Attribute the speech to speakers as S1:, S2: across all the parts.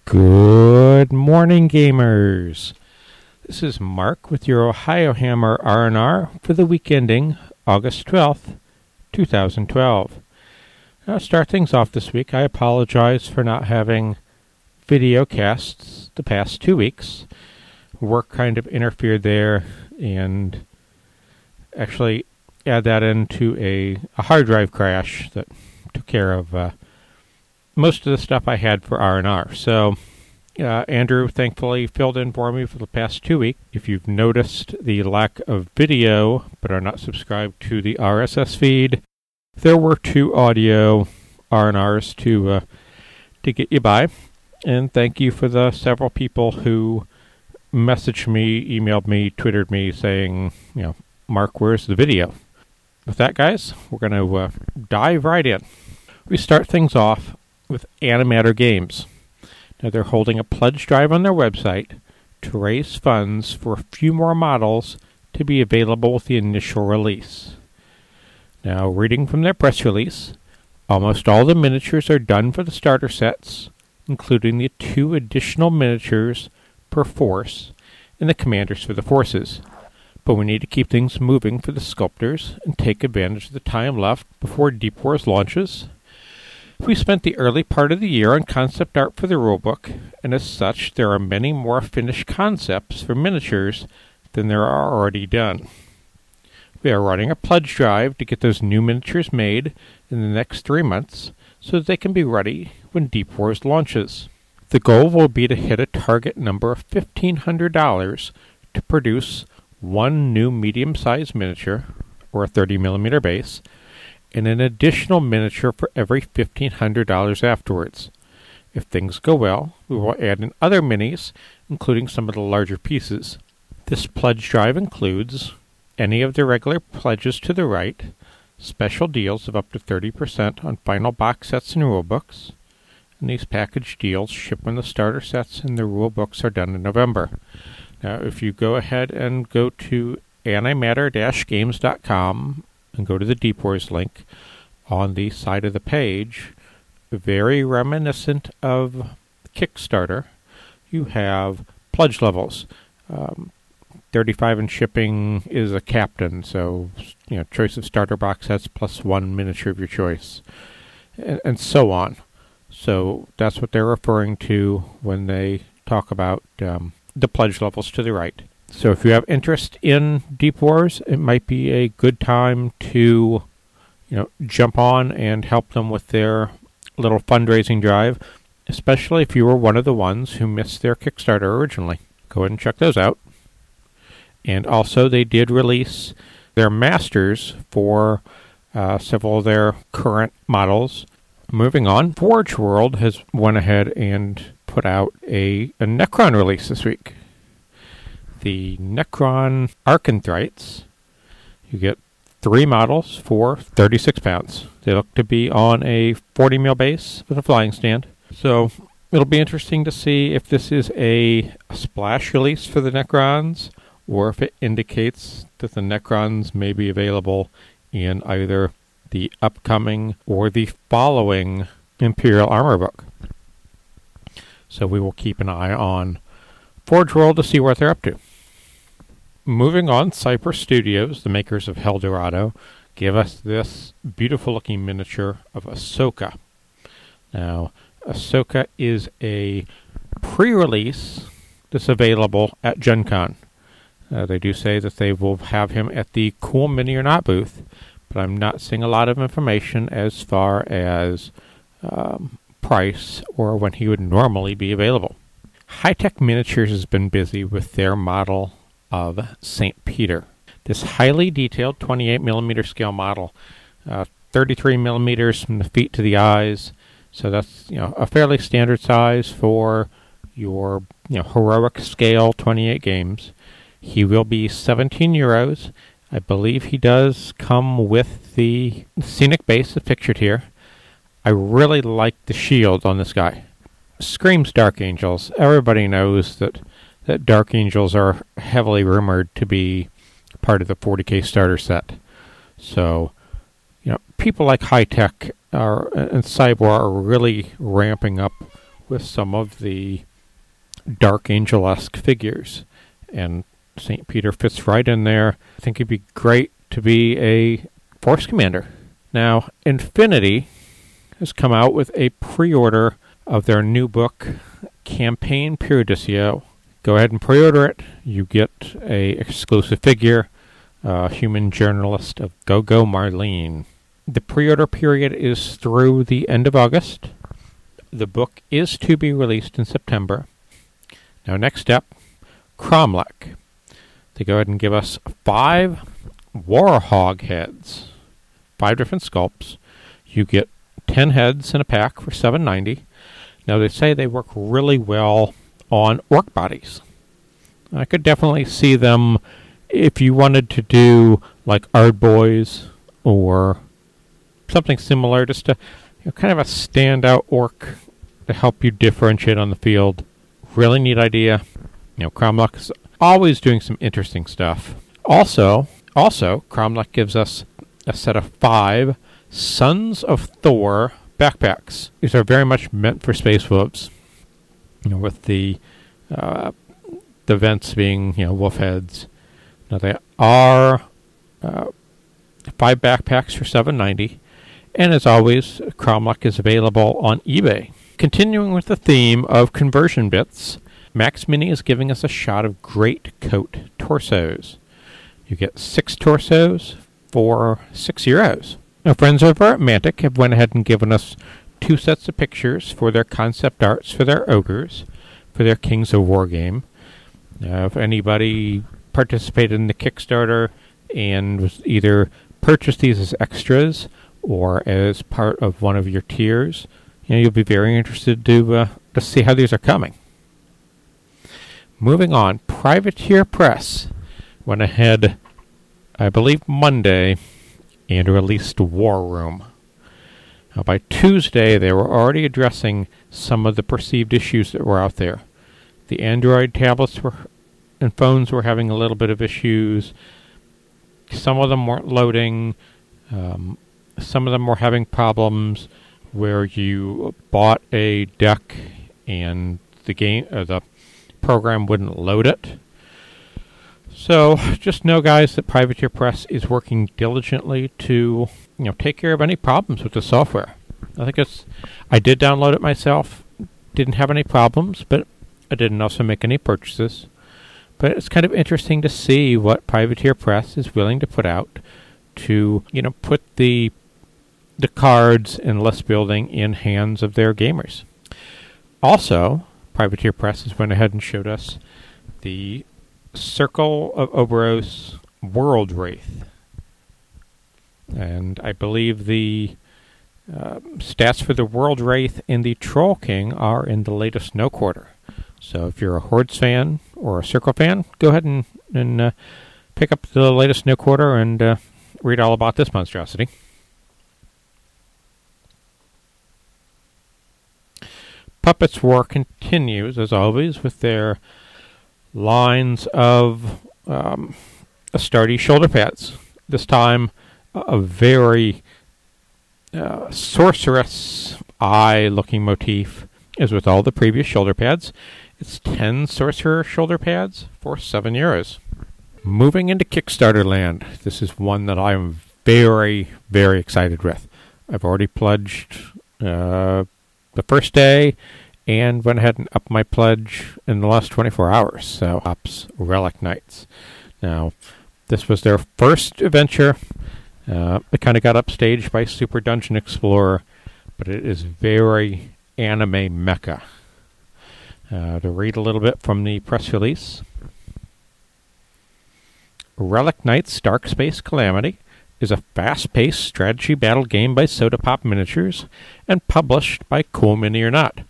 S1: Good morning, gamers. This is Mark with your Ohio Hammer RnR for the week ending August 12th, 2012. Now, to start things off this week, I apologize for not having video casts the past 2 weeks. Work kind of interfered there, and actually add that into a hard drive crash that took care of most of the stuff I had for RnR. So Andrew thankfully filled in for me for the past 2 weeks. If you've noticed the lack of video but are not subscribed to the RSS feed, there were 2 audio RnRs to get you by. And thank you for the several people who messaged me, emailed me, Twittered me saying, Mark, where's the video? With that, guys, we're going to dive right in. We start things off with Antimatter Games. Now, they're holding a pledge drive on their website to raise funds for a few more models to be available with the initial release. Now, reading from their press release, almost all the miniatures are done for the starter sets, including the 2 additional miniatures per force and the commanders for the forces. But we need to keep things moving for the sculptors and take advantage of the time left before Deep Wars launches. We spent the early part of the year on concept art for the rulebook, and as such, there are many more finished concepts for miniatures than there are already done. We are running a pledge drive to get those new miniatures made in the next 3 months so that they can be ready when Deep Wars launches. The goal will be to hit a target number of $1,500 to produce 1 new medium-sized miniature, or a 30mm base, and an additional miniature for every $1,500 afterwards. If things go well, we will add in other minis, including some of the larger pieces. This pledge drive includes any of the regular pledges to the right, special deals of up to 30% on final box sets and rulebooks, and these package deals ship when the starter sets and the rulebooks are done in November. Now, if you go ahead and go to Antimatter-Games.com and go to the Deep Wars link on the side of the page, very reminiscent of Kickstarter, you have pledge levels. 35 in shipping is a captain, so choice of starter box sets plus 1 miniature of your choice, and so on. So that's what they're referring to when they talk about the pledge levels to the right. So if you have interest in Deep Wars, it might be a good time to, jump on and help them with their little fundraising drive, especially if you were one of the ones who missed their Kickstarter originally. Go ahead and check those out. And also, they did release their masters for several of their current models. Moving on, Forge World has went ahead and put out a Necron release this week. The Necron Arcanthrites. You get 3 models for £36. They look to be on a 40mm base with a flying stand. So it'll be interesting to see if this is a splash release for the Necrons, or if it indicates that the Necrons may be available in either the upcoming or the following Imperial Armor book. So we will keep an eye on Forge World to see what they're up to. Moving on, Cypress Studios, the makers of Eldorado, give us this beautiful-looking miniature of Ahsoka. Now, Ahsoka is a pre-release that's available at Gen Con. They do say that they will have him at the Cool Mini or Not booth, but I'm not seeing a lot of information as far as price or when he would normally be available. High Tech Miniatures has been busy with their model of St. Peter. This highly detailed 28mm scale model, 33mm from the feet to the eyes, so that's a fairly standard size for your heroic scale 28 games. He will be €17. I believe he does come with the scenic base that's pictured here. I really like the shield on this guy. Screams Dark Angels. Everybody knows that Dark Angels are heavily rumored to be part of the 40K starter set. So, people like High Tech and Cyborg are really ramping up with some of the Dark Angel-esque figures. And St. Peter fits right in there. I think it'd be great to be a Force Commander. Now, Infinity has come out with a pre-order of their new book, Campaign Periodicio. Go ahead and pre-order it. You get a exclusive figure, human journalist of Go-Go Marlene. The pre-order period is through the end of August. The book is to be released in September. Now, next up, Cromlech. They go ahead and give us 5 Warhog heads, 5 different sculpts. You get 10 heads in a pack for $7.90. Now, they say they work really well on orc bodies. I could definitely see them if you wanted to do like Ardboys or something similar, just to kind of a standout orc to help you differentiate on the field. Really neat idea. Cromlech is always doing some interesting stuff. Also, Cromlech gives us a set of 5 Sons of Thor backpacks. These are very much meant for Space Wolves. With the vents being, wolf heads. Now they are 5 backpacks for $7.90. And as always, Cromlech is available on eBay. Continuing with the theme of conversion bits, Max Mini is giving us a shot of Great Coat torsos. You get 6 torsos for €6. Now, friends over at Mantic have went ahead and given us 2 sets of pictures for their concept arts for their ogres, for their Kings of War game. If anybody participated in the Kickstarter and was either purchased these as extras or as part of one of your tiers, you'll be very interested to see how these are coming. Moving on, Privateer Press went ahead, I believe Monday, and released War Room. Now, by Tuesday, they were already addressing some of the perceived issues that were out there. The Android tablets and phones were having a little bit of issues. Some of them weren't loading. Some of them were having problems where you bought a deck and the program wouldn't load it. So just know, guys, that Privateer Press is working diligently to take care of any problems with the software. I did download it myself. Didn't have any problems, but I didn't also make any purchases. But it's kind of interesting to see what Privateer Press is willing to put out to, put the cards and list building in hands of their gamers. Also, Privateer Press has went ahead and showed us the Circle of Oberos World Wraith. And I believe the stats for the World Wraith and the Troll King are in the latest No Quarter. So if you're a Hordes fan or a Circle fan, go ahead and pick up the latest No Quarter and read all about this monstrosity. Puppets War continues, as always, with their lines of Astarte shoulder pads. This time, a very sorceress eye-looking motif, as with all the previous shoulder pads. It's 10 sorcerer shoulder pads for €7. Moving into Kickstarter land, this is one that I'm very, very excited with. I've already pledged the first day and went ahead and upped my pledge in the last 24 hours. So, Ops Relic Knights. Now, this was their first adventure. It kind of got upstaged by Super Dungeon Explorer, but it is very anime mecha. To read a little bit from the press release. Relic Knights Dark Space Calamity is a fast-paced strategy battle game by Soda Pop Miniatures and published by Cool Mini or Not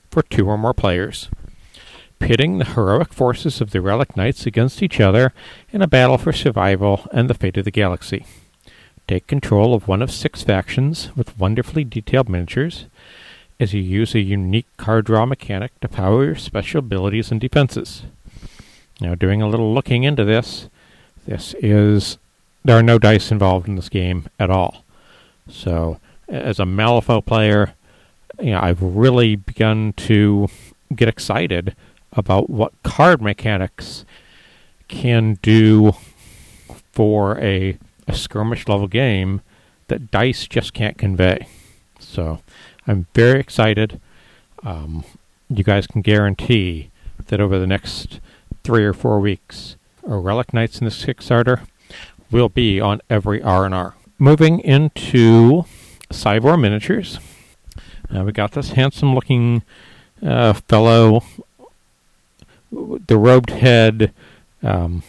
S1: for 2 or more players, pitting the heroic forces of the Relic Knights against each other in a battle for survival and the fate of the galaxy. Take control of one of 6 factions with wonderfully detailed miniatures as you use a unique card draw mechanic to power your special abilities and defenses. Now, doing a little looking into this, there are no dice involved in this game at all. So, as a Malifaux player, I've really begun to get excited about what card mechanics can do for a skirmish level game that dice just can't convey. So I'm very excited. You guys can guarantee that over the next 3 or 4 weeks, Relic Knights in this Kickstarter will be on every RnR. Moving into Cyborg Miniatures. We got this handsome-looking fellow, the robed head, the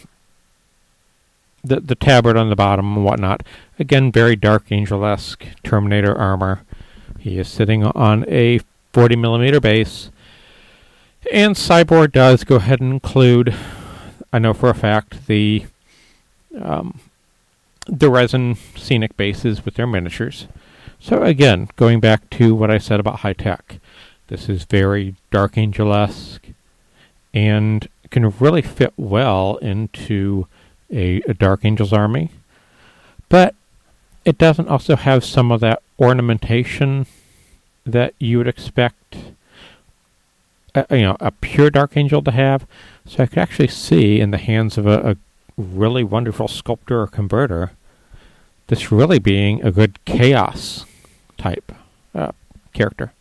S1: tabard on the bottom and whatnot. Again, very Dark Angel-esque Terminator armor. He is sitting on a 40mm base. And Cyborg does go ahead and include, I know for a fact, the resin scenic bases with their miniatures. So again, going back to what I said about high tech, this is very Dark Angel-esque and can really fit well into a Dark Angel's army. But it doesn't also have some of that ornamentation that you would expect a pure Dark Angel to have. So I could actually see in the hands of a really wonderful sculptor or converter this really being a good chaos type character.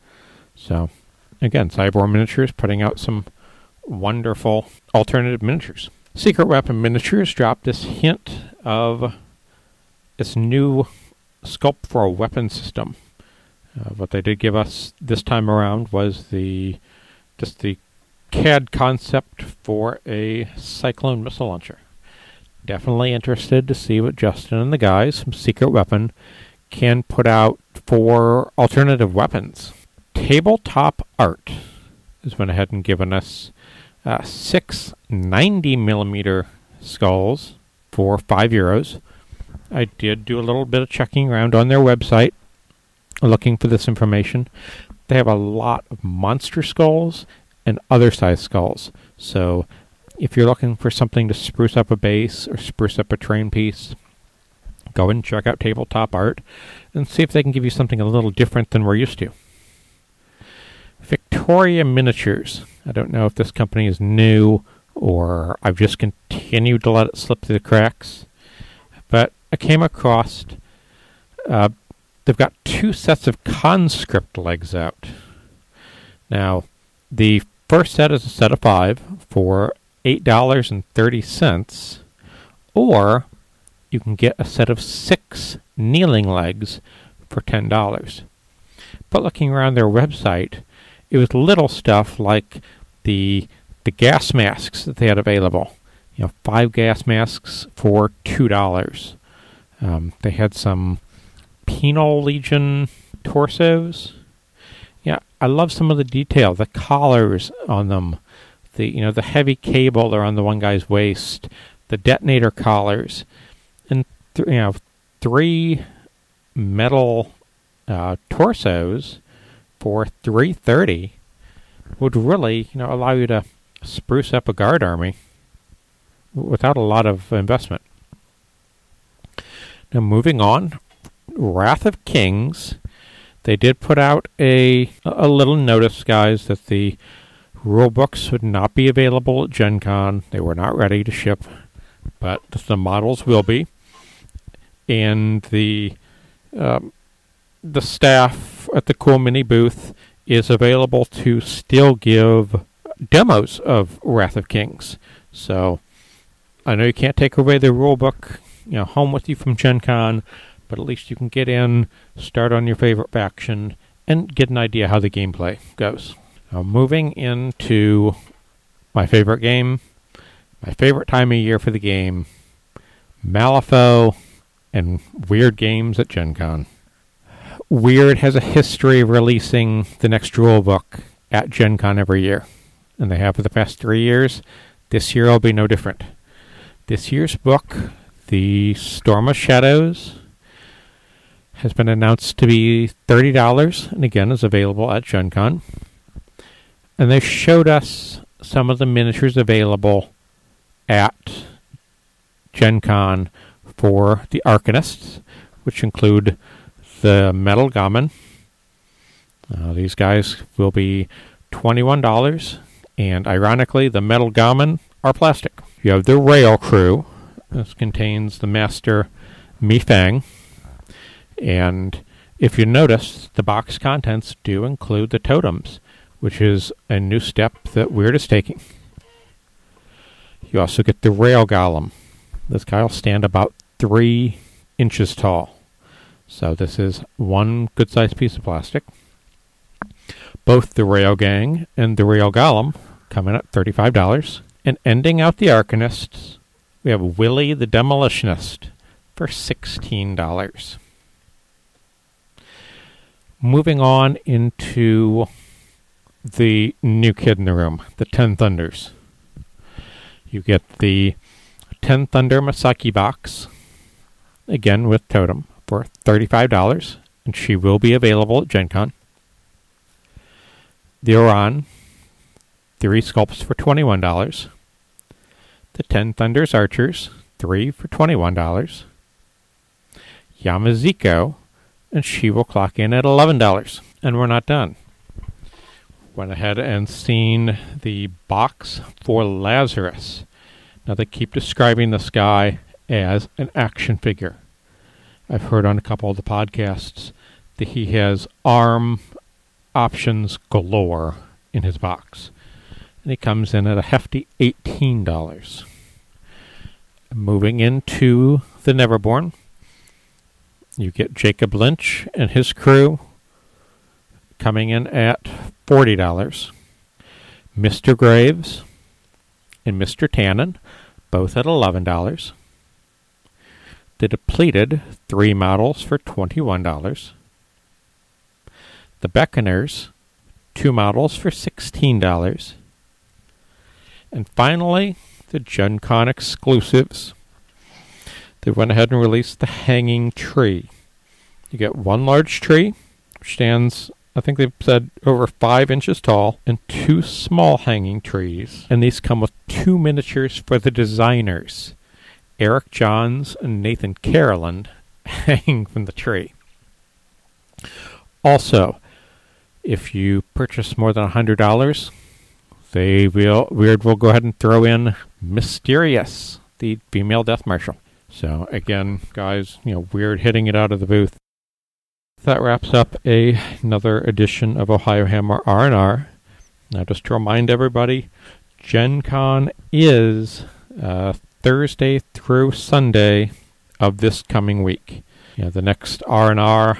S1: So again, Cyborg Miniatures putting out some wonderful alternative miniatures. Secret Weapon Miniatures dropped this hint of this new sculpt for a weapon system. What they did give us this time around was just the CAD concept for a Cyclone missile launcher. Definitely interested to see what Justin and the guys from Secret Weapon can put out for alternative weapons. Tabletop Art has went ahead and given us 6 90mm skulls for €5. I did do a little bit of checking around on their website looking for this information. They have a lot of monster skulls and other size skulls. So if you're looking for something to spruce up a base or spruce up a terrain piece, go and check out Tabletop Art and see if they can give you something a little different than we're used to. Victoria Miniatures. I don't know if this company is new or I've just continued to let it slip through the cracks, but I came across they've got 2 sets of conscript legs out. Now, the first set is a set of 5 for $8.30, or you can get a set of 6 kneeling legs for $10. But looking around their website, it was little stuff like the gas masks that they had available. 5 gas masks for $2. They had some Penal Legion torsos. I love some of the detail, the collars on them, the heavy cable there on the one guy's waist, the detonator collars, and 3 metal torsos for $3.30 would really allow you to spruce up a guard army without a lot of investment. Now moving on, Wrath of Kings. They did put out a little notice, guys, that the rule books would not be available at Gen Con. They were not ready to ship, but the models will be. And the staff at the Cool Mini booth is available to still give demos of Wrath of Kings. So I know you can't take away the rule book home with you from Gen Con, but at least you can get in, start on your favorite faction, and get an idea how the gameplay goes. Now, moving into my favorite game, my favorite time of year for the game, Malifaux and Wyrd Games at Gen Con. Wyrd has a history of releasing the next rulebook at Gen Con every year, and they have for the past 3 years. This year will be no different. This year's book, The Storm of Shadows, has been announced to be $30, and again is available at Gen Con. And they showed us some of the miniatures available at Gen Con for the Arcanists, which include the Metal Gammon, These guys will be $21, and ironically, the metal gammon are plastic. You have the rail crew. This contains the master Mi Fang, and if you notice, the box contents do include the totems, which is a new step that Wyrd is taking. You also get the rail golem. This guy will stand about 3 inches tall. So this is one good-sized piece of plastic. Both the rail gang and the rail golem come in at $35. And ending out the Arcanists, we have Willie the Demolitionist for $16. Moving on into the new kid in the room, the 10 Thunders. You get the 10 Thunder Masaki box, again with totem, for $35, and she will be available at Gen Con. The Oran, 3 sculpts for $21. The 10 Thunders Archers, 3 for $21. Yamaziko, and she will clock in at $11. And we're not done. Went ahead and seen the box for Lazarus. Now they keep describing this guy as an action figure. I've heard on a couple of the podcasts that he has arm options galore in his box. And he comes in at a hefty $18. Moving into the Neverborn, you get Jacob Lynch and his crew coming in at $40. Mr. Graves and Mr. Tannen, both at $11. The Depleted, 3 models for $21. The Beckoners, 2 models for $16. And finally, the Gen Con exclusives. They went ahead and released the Hanging Tree. You get 1 large tree, which stands, I think they've said, over 5 inches tall, and 2 small hanging trees. And these come with 2 miniatures for the designers, Eric Johns and Nathan Caroland, hanging from the tree. Also, if you purchase more than $100, Wyrd will go ahead and throw in Mysterious, the female Death Marshal. So again, guys, Wyrd hitting it out of the booth. That wraps up another edition of Ohio Hammer RnR. Now, just to remind everybody, Gen Con is Thursday through Sunday of this coming week. The next RnR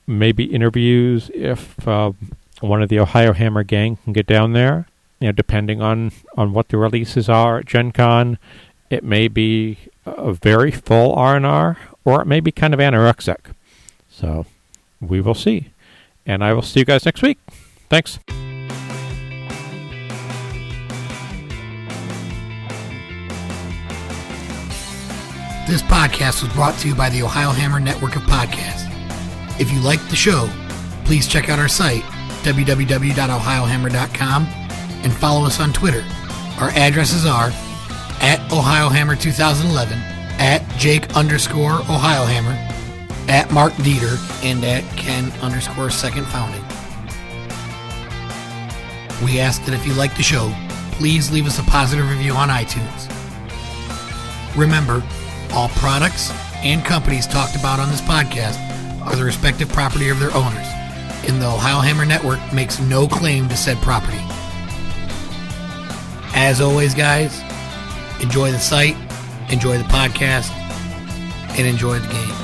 S1: maybe interviews if one of the Ohio Hammer gang can get down there. Depending on what the releases are at Gen Con, it may be a very full RnR, or it may be kind of anorexic. So, we will see. And I will see you guys next week. Thanks.
S2: This podcast was brought to you by the Ohio Hammer Network of Podcasts. If you liked the show, please check out our site, www.ohiohammer.com, and follow us on Twitter. Our addresses are at OhioHammer2011, at Jake_OhioHammer, at Mark Dieter, and at Ken_Second Founding. We ask that if you like the show, please leave us a positive review on iTunes. Remember, all products and companies talked about on this podcast are the respective property of their owners, and the Ohio Hammer Network makes no claim to said property. As always, guys, enjoy the site, enjoy the podcast, and enjoy the game.